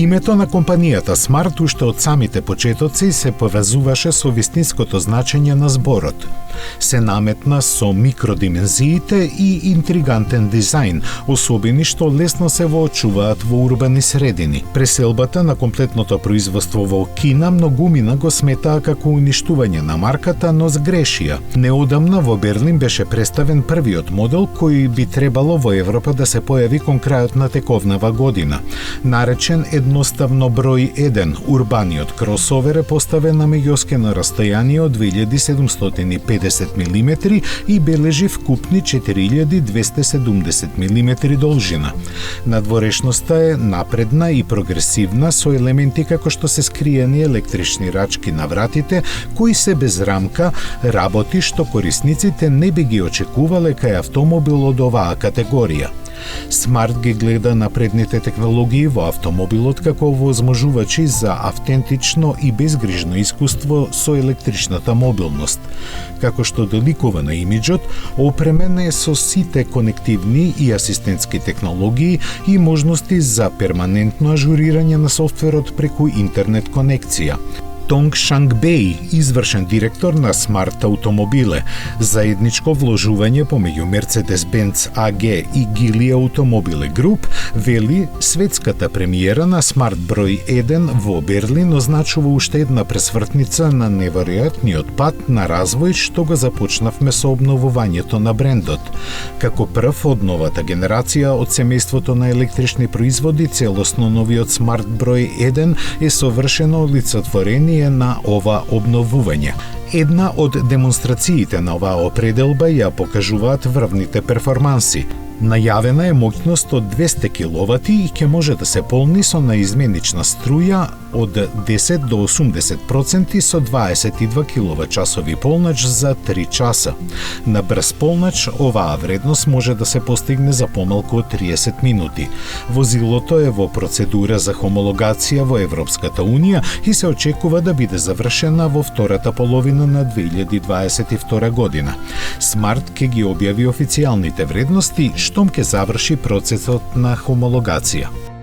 Името на компанијата Smart уште од самите почетоци се повезуваше со вистинското значење на зборот. Се наметна со микродимензиите и интригантен дизајн, особени што лесно се воочуваат во урбани средини. Преселбата на комплетното производство во Кина многумина го сметаа како уништување на марката, но сгрешија. Неодамна во Берлин беше представен првиот модел кој би требало во Европа да се појави кон крајот на тековнава година. Наречен едноставно број 1, урбаниот кросовер е поставен на меѓоскено расстојание од 2750 мм и бележи вкупни 4270 мм должина. Надворешноста е напредна и прогресивна со елементи како што се скриени електрични рачки на вратите кои се без рамка, работи што корисниците не би ги очекувале кај автомобил од оваа категорија. Smart ги гледа напредните технологии во автомобилот како возможувачи за автентично и безгрижно искуство со електричната мобилност. Како што доликува на имиджот, опремен е со сите конективни и асистентски технологии и можности за перманентно ажурирање на софтверот преку интернет конекција. Тонг Шангбеј, извршен директор на Smart Automobile, заедничко вложување помеѓу Mercedes-Benz AG и Geely Automobile Group, вели светската премиера на Smart број 1 во Берлин означува уште една пресвртница на неверојатниот пат на развој што го започнавме со обновувањето на брендот. Како прв од новата генерација од семејството на електрични производи, целосно новиот Smart број 1 е совршено олицетворение на ова обновување. Една од демонстрациите на оваа определба ја покажуваат врвните перформанси. Најавена е моќност од 200 киловати и ќе може да се полни со наизменична струја од 10 до 80% со 22 киловат-часови полнач за 3 часа. На брз полнач оваа вредност може да се постигне за помалку од 30 минути. Возилото е во процедура за хомологација во Европската Унија и се очекува да биде завршена во втората половина на 2022 година. Smart ќе ги објави официјалните вредности штом ќе заврши процесот на хомологација.